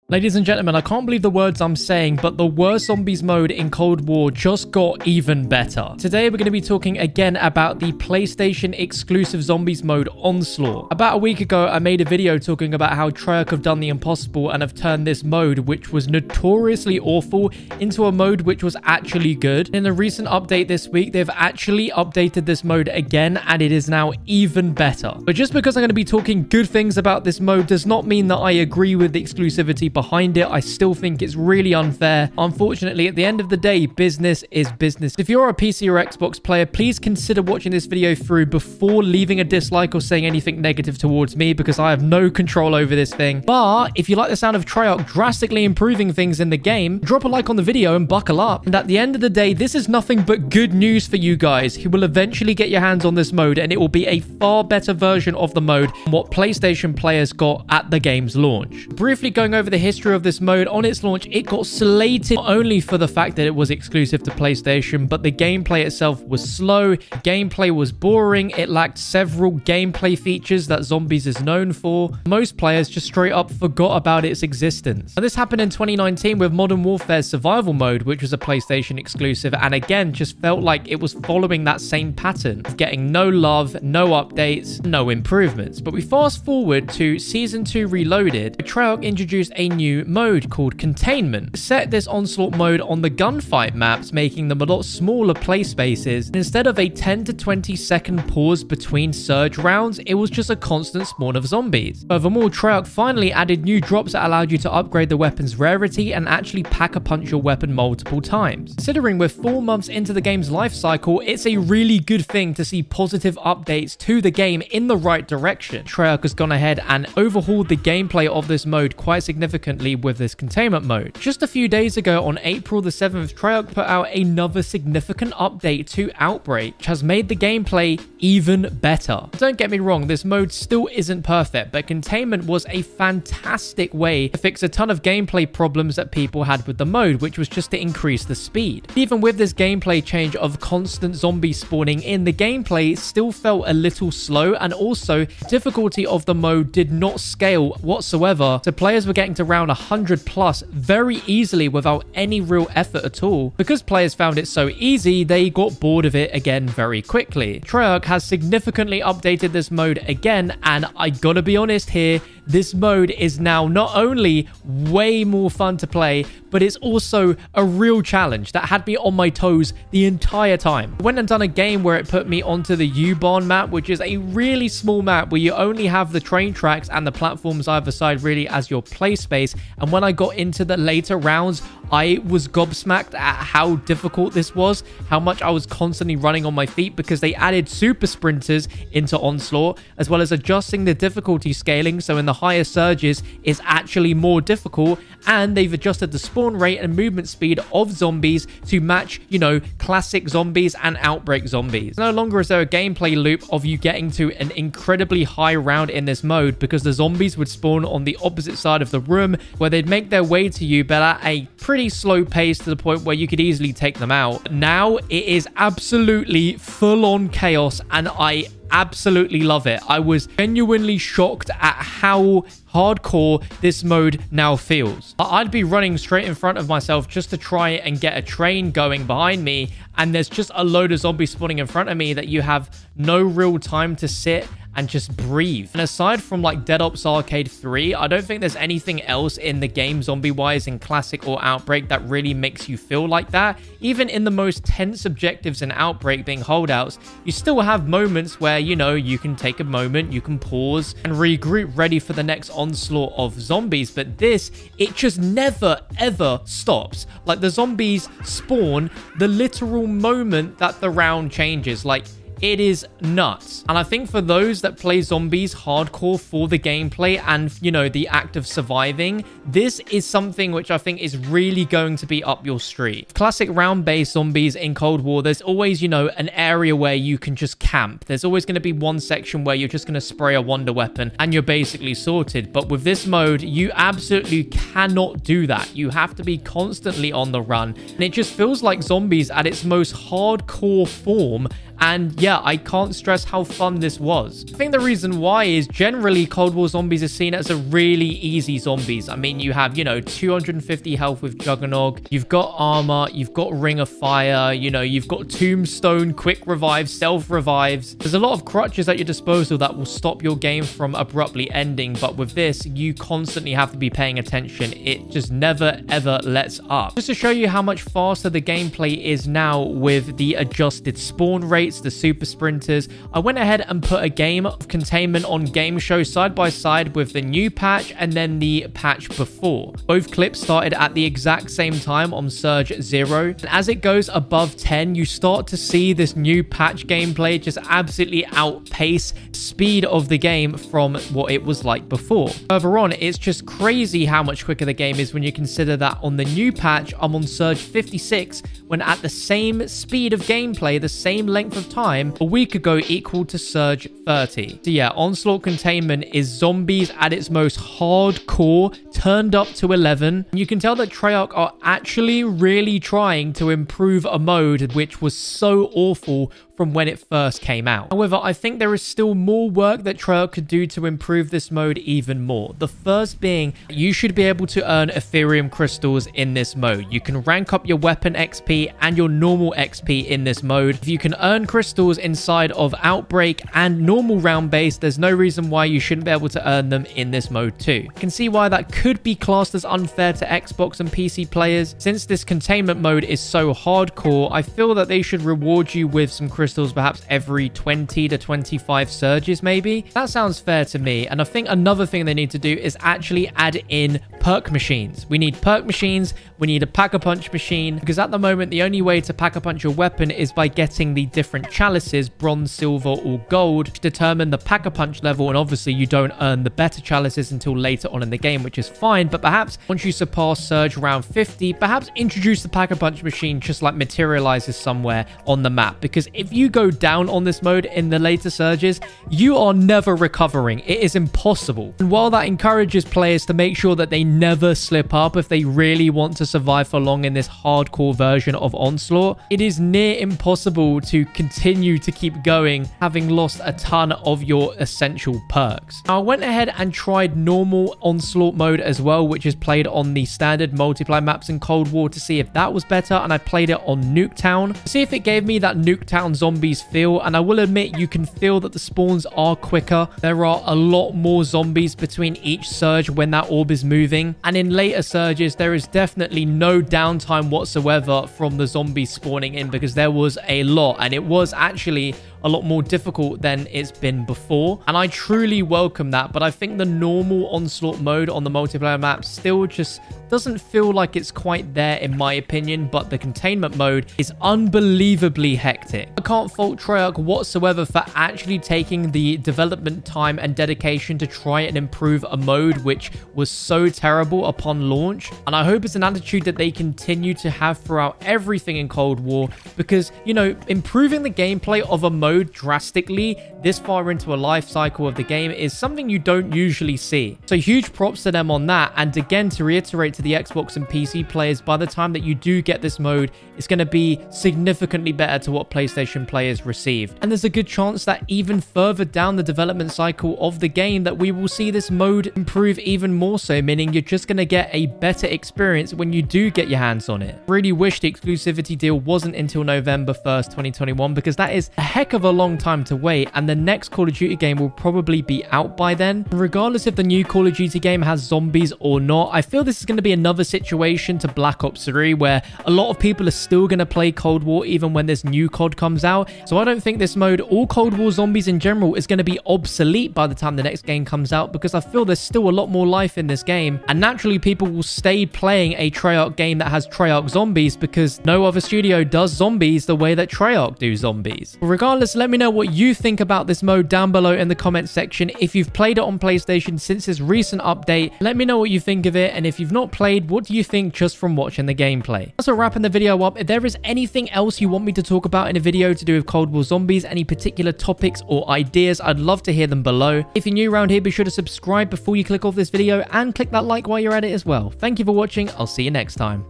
Ladies and gentlemen, I can't believe the words I'm saying, but the worst zombies mode in Cold War just got even better. Today, we're going to be talking again about the PlayStation exclusive zombies mode Onslaught. About a week ago, I made a video talking about how Treyarch have done the impossible and have turned this mode, which was notoriously awful, into a mode which was actually good. In a recent update this week, they've actually updated this mode again, and it is now even better. But just because I'm going to be talking good things about this mode does not mean that I agree with the exclusivity behind it. I still think it's really unfair. Unfortunately, at the end of the day, business is business. If you're a PC or Xbox player, please consider watching this video through before leaving a dislike or saying anything negative towards me, because I have no control over this thing. But if you like the sound of Treyarch drastically improving things in the game, drop a like on the video and buckle up. And at the end of the day, this is nothing but good news for you guys who will eventually get your hands on this mode, and it will be a far better version of the mode than what PlayStation players got at the game's launch. Briefly going over the history of this mode, on its launch, it got slated not only for the fact that it was exclusive to PlayStation, but the gameplay itself was slow, gameplay was boring, it lacked several gameplay features that Zombies is known for. Most players just straight up forgot about its existence. Now, this happened in 2019 with Modern Warfare's survival mode, which was a PlayStation exclusive, and again, just felt like it was following that same pattern of getting no love, no updates, no improvements. But we fast forward to Season 2 Reloaded, Treyarch introduced a new mode called Containment. Set this Onslaught mode on the gunfight maps, making them a lot smaller play spaces. And instead of a 10 to 20 second pause between surge rounds, it was just a constant spawn of zombies. Furthermore, Treyarch finally added new drops that allowed you to upgrade the weapon's rarity and actually pack-a-punch your weapon multiple times. Considering we're 4 months into the game's life cycle, it's a really good thing to see positive updates to the game in the right direction. Treyarch has gone ahead and overhauled the gameplay of this mode quite significantly with this containment mode. Just a few days ago, on April the 7th, Treyarch put out another significant update to Outbreak, which has made the gameplay even better. Don't get me wrong, this mode still isn't perfect, but Containment was a fantastic way to fix a ton of gameplay problems that people had with the mode, which was just to increase the speed. Even with this gameplay change of constant zombie spawning in, the gameplay still felt a little slow, and also difficulty of the mode did not scale whatsoever, so players were getting to round 100 plus very easily without any real effort at all. Because players found it so easy, they got bored of it again very quickly. Treyarch has significantly updated this mode again, and I gotta be honest here, this mode is now not only way more fun to play, but it's also a real challenge that had me on my toes the entire time. I went and done a game where it put me onto the U-Bahn map, which is a really small map where you only have the train tracks and the platforms either side really as your play space. And when I got into the later rounds, I was gobsmacked at how difficult this was, how much I was constantly running on my feet, because they added super sprinters into Onslaught, as well as adjusting the difficulty scaling, so in the higher surges it's actually more difficult, and they've adjusted the spawn rate and movement speed of zombies to match, you know, classic zombies and Outbreak zombies. No longer is there a gameplay loop of you getting to an incredibly high round in this mode, because the zombies would spawn on the opposite side of the room, where they'd make their way to you, but at a pretty slow pace to the point where you could easily take them out. Now it is absolutely full-on chaos, and I absolutely love it. I was genuinely shocked at how hardcore this mode now feels. I'd be running straight in front of myself just to try and get a train going behind me, and there's just a load of zombies spawning in front of me that you have no real time to sit and just breathe. And aside from like Dead Ops Arcade 3, I don't think there's anything else in the game zombie-wise in Classic or Outbreak that really makes you feel like that. Even in the most tense objectives in Outbreak, being holdouts, you still have moments where, you know, you can take a moment, you can pause and regroup ready for the next onslaught of zombies. But this, it just never ever stops. Like, the zombies spawn the literal moment that the round changes. Like, it is nuts. And I think for those that play zombies hardcore for the gameplay and, you know, the act of surviving, this is something which I think is really going to be up your street. Classic round-based zombies in Cold War, there's always, you know, an area where you can just camp. There's always going to be one section where you're just going to spray a wonder weapon and you're basically sorted. But with this mode, you absolutely cannot do that. You have to be constantly on the run. And it just feels like zombies at its most hardcore form And yeah, I can't stress how fun this was. I think the reason why is generally Cold War zombies are seen as a really easy zombies. I mean, you have, 250 health with Juggernog, you've got armor, you've got Ring of Fire, you've got Tombstone, quick revives, self revives. There's a lot of crutches at your disposal that will stop your game from abruptly ending, but with this, you constantly have to be paying attention. It just never ever lets up. Just to show you how much faster the gameplay is now with the adjusted spawn rates, the super sprinters, I went ahead and put a game of Containment on Game Show side by side with the new patch and then the patch before. Both clips started at the exact same time on Surge 0. And as it goes above 10, you start to see this new patch gameplay just absolutely outpace speed of the game from what it was like before. Further on, it's just crazy how much quicker the game is when you consider that on the new patch, I'm on Surge 56, when at the same speed of gameplay, the same length of time, a week ago equal to Surge 30. So yeah, Onslaught Containment is zombies at its most hardcore, turned up to 11. You can tell that Treyarch are actually really trying to improve a mode which was so awful from when it first came out. However, I think there is still more work that Treyarch could do to improve this mode even more. The first being, you should be able to earn Ethereum crystals in this mode. You can rank up your weapon XP and your normal XP in this mode. If you can earn crystals inside of Outbreak and normal round base, there's no reason why you shouldn't be able to earn them in this mode too. I can see why that could be classed as unfair to Xbox and PC players. Since this containment mode is so hardcore, I feel that they should reward you with some crystals perhaps every 20 to 25 surges maybe. That sounds fair to me. And I think another thing they need to do is actually add in perk machines. We need perk machines, we need a pack-a-punch machine, because at the moment the only way to pack-a-punch your weapon is by getting the different chalices, bronze, silver or gold, to determine the pack-a-punch level. And obviously you don't earn the better chalices until later on in the game, which is fine, but perhaps once you surpass Surge round 50, perhaps introduce the pack-a-punch machine just like materializes somewhere on the map, because if you go down on this mode in the later surges, you are never recovering. It is impossible. And while that encourages players to make sure that they never slip up if they really want to survive for long in this hardcore version of Onslaught, it is near impossible to continue to keep going having lost a ton of your essential perks. Now, I went ahead and tried normal Onslaught mode as well, which is played on the standard multiplayer maps in Cold War, to see if that was better, and I played it on Nuketown to see if it gave me that Nuketown zombies feel. And I will admit, you can feel that the spawns are quicker. There are a lot more zombies between each surge when that orb is moving, and in later surges there is definitely no downtime whatsoever from the zombies spawning in, because there was a lot, and it was actually a lot more difficult than it's been before, and I truly welcome that. But I think the normal Onslaught mode on the multiplayer map still just doesn't feel like it's quite there in my opinion, but the containment mode is unbelievably hectic. I can't fault Treyarch whatsoever for actually taking the development time and dedication to try and improve a mode which was so terrible upon launch, and I hope it's an attitude that they continue to have throughout everything in Cold War, because, improving the gameplay of a mode drastically this far into a life cycle of the game is something you don't usually see. So huge props to them on that. And again, to reiterate to the Xbox and PC players, by the time that you do get this mode, it's going to be significantly better to what PlayStation players receive. And there's a good chance that even further down the development cycle of the game that we will see this mode improve even more so, meaning you're just going to get a better experience when you do get your hands on it. Really wish the exclusivity deal wasn't until November 1st, 2021, because that is a heck of a long time to wait, and the next Call of Duty game will probably be out by then. Regardless if the new Call of Duty game has zombies or not, I feel this is going to be another situation to Black Ops 3 where a lot of people are still going to play Cold War even when this new COD comes out. So I don't think this mode or Cold War zombies in general is going to be obsolete by the time the next game comes out, because I feel there's still a lot more life in this game, and naturally people will stay playing a Treyarch game that has Treyarch zombies, because no other studio does zombies the way that Treyarch do zombies. But regardless, let me know what you think about this mode down below in the comment section. If you've played it on PlayStation since this recent update, let me know what you think of it, and if you've not played, what do you think just from watching the gameplay? That's wrapping the video up. If there is anything else you want me to talk about in a video to do with Cold War zombies, any particular topics or ideas, I'd love to hear them below. If you're new around here, be sure to subscribe before you click off this video, and click that like while you're at it as well. Thank you for watching. I'll see you next time.